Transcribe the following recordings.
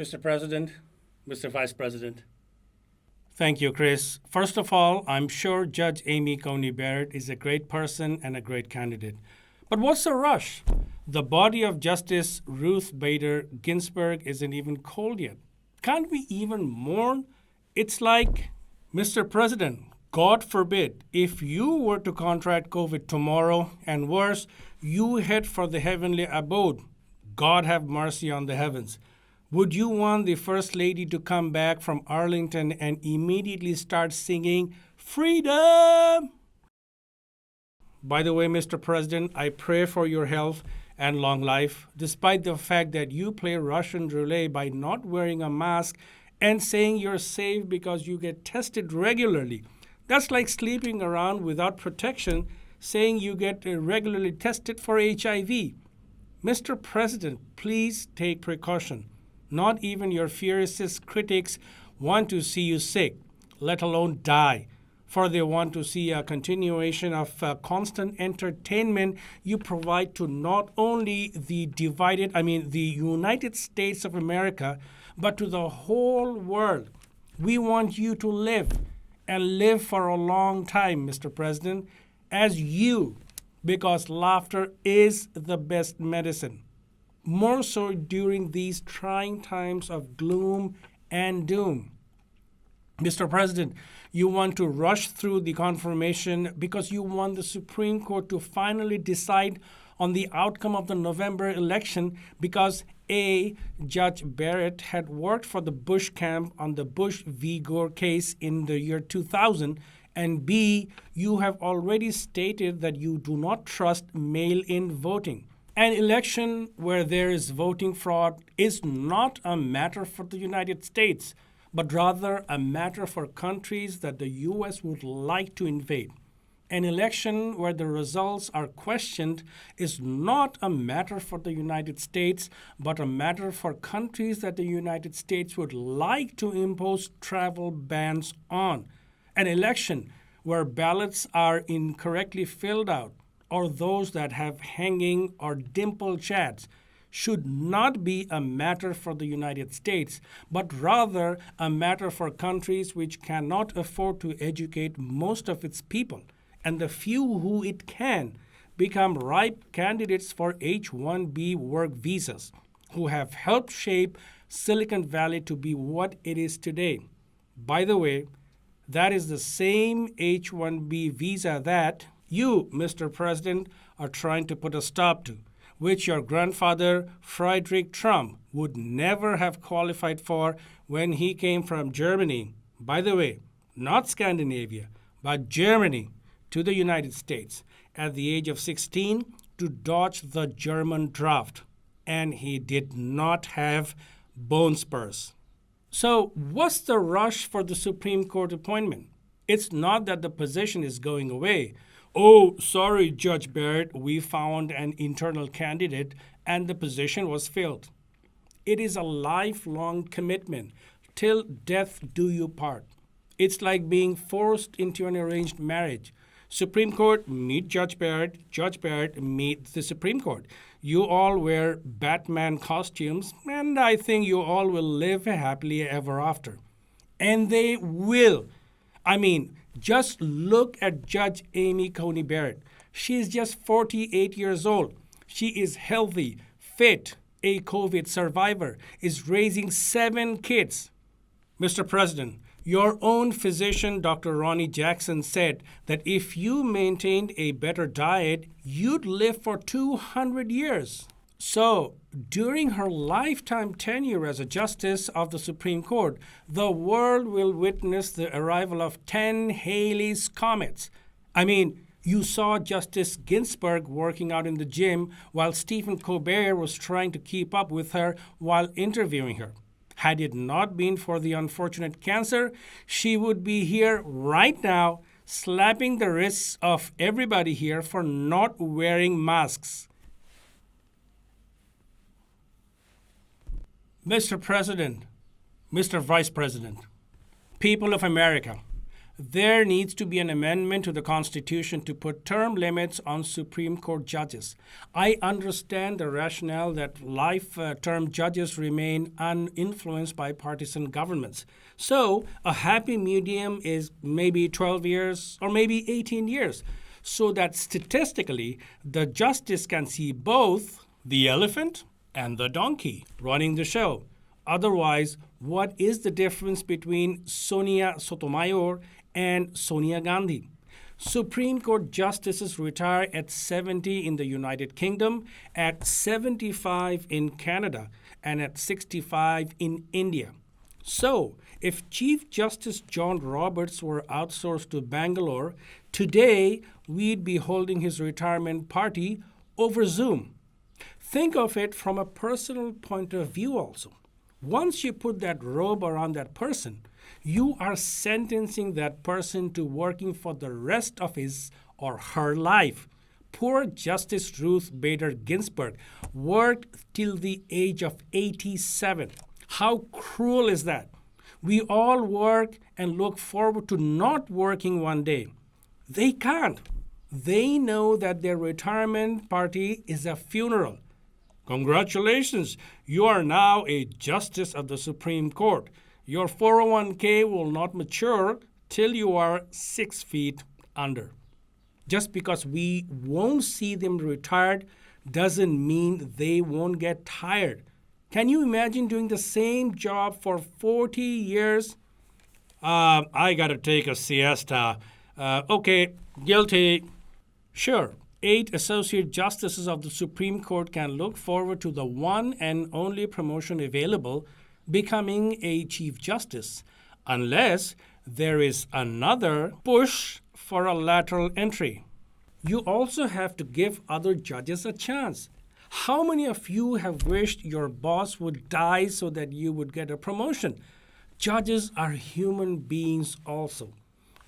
Mr. President, Mr. Vice President. Thank you, Chris. First of all, I'm sure Judge Amy Coney Barrett is a great person and a great candidate. But what's the rush? The body of Justice Ruth Bader Ginsburg isn't even cold yet. Can't we even mourn? It's like, Mr. President, God forbid, if you were to contract COVID tomorrow and worse, you head for the heavenly abode. God have mercy on the heavens. Would you want the First Lady to come back from Arlington and immediately start singing freedom? By the way, Mr. President, I pray for your health and long life, despite the fact that you play Russian roulette by not wearing a mask and saying you're safe because you get tested regularly. That's like sleeping around without protection, saying you get regularly tested for HIV. Mr. President, please take precaution. Not even your fiercest critics want to see you sick, let alone die, for they want to see a continuation of constant entertainment you provide to not only the United States of America, but to the whole world. We want you to live and live for a long time, Mr. President, as you, because laughter is the best medicine. More so during these trying times of gloom and doom. Mr. President, you want to rush through the confirmation because you want the Supreme Court to finally decide on the outcome of the November election because A, Judge Barrett had worked for the Bush camp on the Bush v. Gore case in the year 2000, and B, you have already stated that you do not trust mail-in voting. An election where there is voting fraud is not a matter for the United States, but rather a matter for countries that the U.S. would like to invade. An election where the results are questioned is not a matter for the United States, but a matter for countries that the United States would like to impose travel bans on. An election where ballots are incorrectly filled out or those that have hanging or dimple chads should not be a matter for the United States, but rather a matter for countries which cannot afford to educate most of its people, and the few who it can become ripe candidates for H-1B work visas, who have helped shape Silicon Valley to be what it is today. By the way, that is the same H-1B visa that you, Mr. President, are trying to put a stop to, which your grandfather, Frederick Trump, would never have qualified for when he came from Germany. By the way, not Scandinavia, but Germany, to the United States at the age of 16 to dodge the German draft. And he did not have bone spurs. So what's the rush for the Supreme Court appointment? It's not that the position is going away. Oh, sorry, Judge Barrett, we found an internal candidate and the position was filled. It is a lifelong commitment. Till death do you part. It's like being forced into an arranged marriage. Supreme Court, meet Judge Barrett, meet the Supreme Court. You all wear Batman costumes, and I think you all will live happily ever after. And they will. Just look at Judge Amy Coney Barrett. She is just 48 years old. She is healthy, fit, a COVID survivor, is raising 7 kids. Mr. President, your own physician, Dr. Ronnie Jackson, said that if you maintained a better diet, you'd live for 200 years. So, during her lifetime tenure as a justice of the Supreme Court, the world will witness the arrival of 10 Halley's Comets. You saw Justice Ginsburg working out in the gym while Stephen Colbert was trying to keep up with her while interviewing her. Had it not been for the unfortunate cancer, she would be here right now slapping the wrists of everybody here for not wearing masks. Mr. President, Mr. Vice President, people of America, there needs to be an amendment to the Constitution to put term limits on Supreme Court judges. I understand the rationale that life-term judges remain uninfluenced by partisan governments. So a happy medium is maybe 12 years or maybe 18 years, so that statistically the justice can see both the elephant and the donkey running the show. Otherwise, what is the difference between Sonia Sotomayor and Sonia Gandhi? Supreme Court justices retire at 70 in the United Kingdom, at 75 in Canada, and at 65 in India. So, if Chief Justice John Roberts were outsourced to Bangalore, today we'd be holding his retirement party over Zoom. Think of it from a personal point of view also. Once you put that robe around that person, you are sentencing that person to working for the rest of his or her life. Poor Justice Ruth Bader Ginsburg worked till the age of 87. How cruel is that? We all work and look forward to not working one day. They can't. They know that their retirement party is a funeral. Congratulations, you are now a Justice of the Supreme Court. Your 401k will not mature till you are 6 feet under. Just because we won't see them retired doesn't mean they won't get tired. Can you imagine doing the same job for 40 years? I gotta take a siesta. Okay, guilty. Sure, 8 associate justices of the Supreme Court can look forward to the one and only promotion available, becoming a Chief Justice, unless there is another push for a lateral entry. You also have to give other judges a chance. How many of you have wished your boss would die so that you would get a promotion? Judges are human beings also.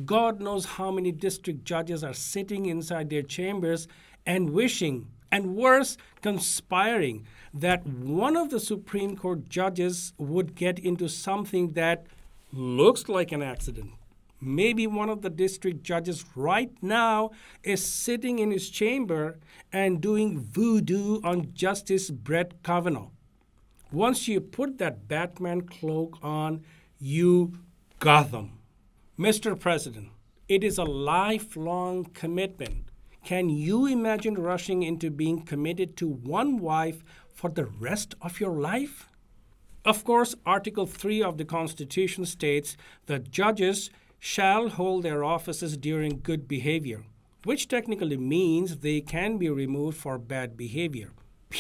God knows how many district judges are sitting inside their chambers and wishing, and worse, conspiring, that one of the Supreme Court judges would get into something that looks like an accident. Maybe one of the district judges right now is sitting in his chamber and doing voodoo on Justice Brett Kavanaugh. Once you put that Batman cloak on, you got them. Mr. President, it is a lifelong commitment. Can you imagine rushing into being committed to one wife for the rest of your life? Of course, Article 3 of the Constitution states that judges shall hold their offices during good behavior, which technically means they can be removed for bad behavior.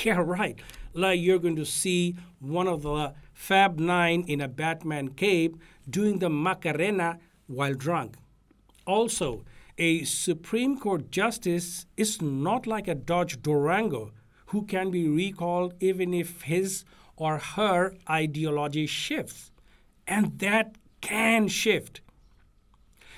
Yeah, right. Like you're going to see one of the Fab Nine in a Batman cape doing the Macarena while drunk. Also, a Supreme Court justice is not like a Dodge Durango who can be recalled even if his or her ideology shifts. And that can shift.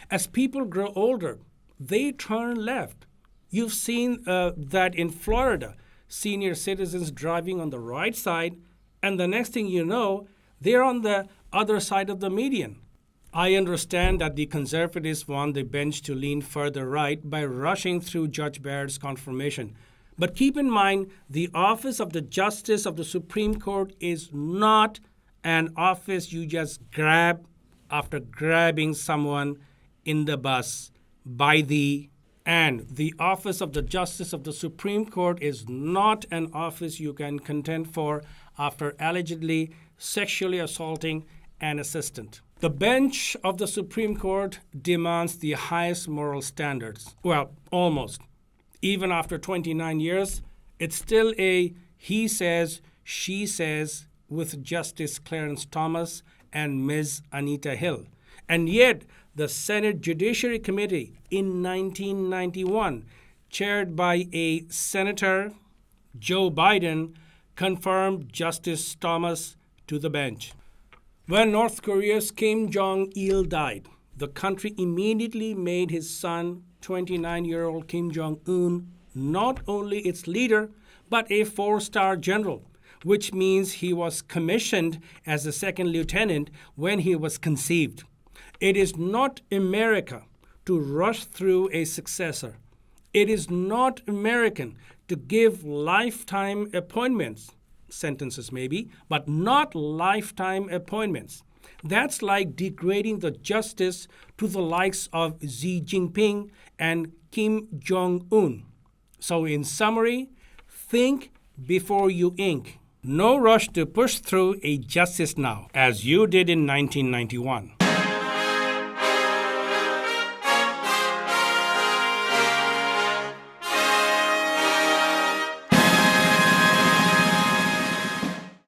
As people grow older, they turn left. You've seen that in Florida, senior citizens driving on the right side, and the next thing you know, they're on the other side of the median. I understand that the conservatives want the bench to lean further right by rushing through Judge Barrett's confirmation. But keep in mind, the office of the Justice of the Supreme Court is not an office you just grab after grabbing someone in the bus and the office of the Justice of the Supreme Court is not an office you can contend for after allegedly sexually assaulting an assistant. The bench of the Supreme Court demands the highest moral standards. Well, almost. Even after 29 years, it's still a he says, she says with Justice Clarence Thomas and Ms. Anita Hill. And yet, the Senate Judiciary Committee in 1991, chaired by a Senator, Joe Biden, confirmed Justice Thomas to the bench. When North Korea's Kim Jong-il died, the country immediately made his son, 29-year-old Kim Jong-un, not only its leader, but a 4-star general, which means he was commissioned as a second lieutenant when he was conceived. It is not America to rush through a successor. It is not American to give lifetime appointments, sentences maybe, but not lifetime appointments. That's like degrading the justice to the likes of Xi Jinping and Kim Jong-un. So in summary, think before you ink. No rush to push through a justice now, as you did in 1991.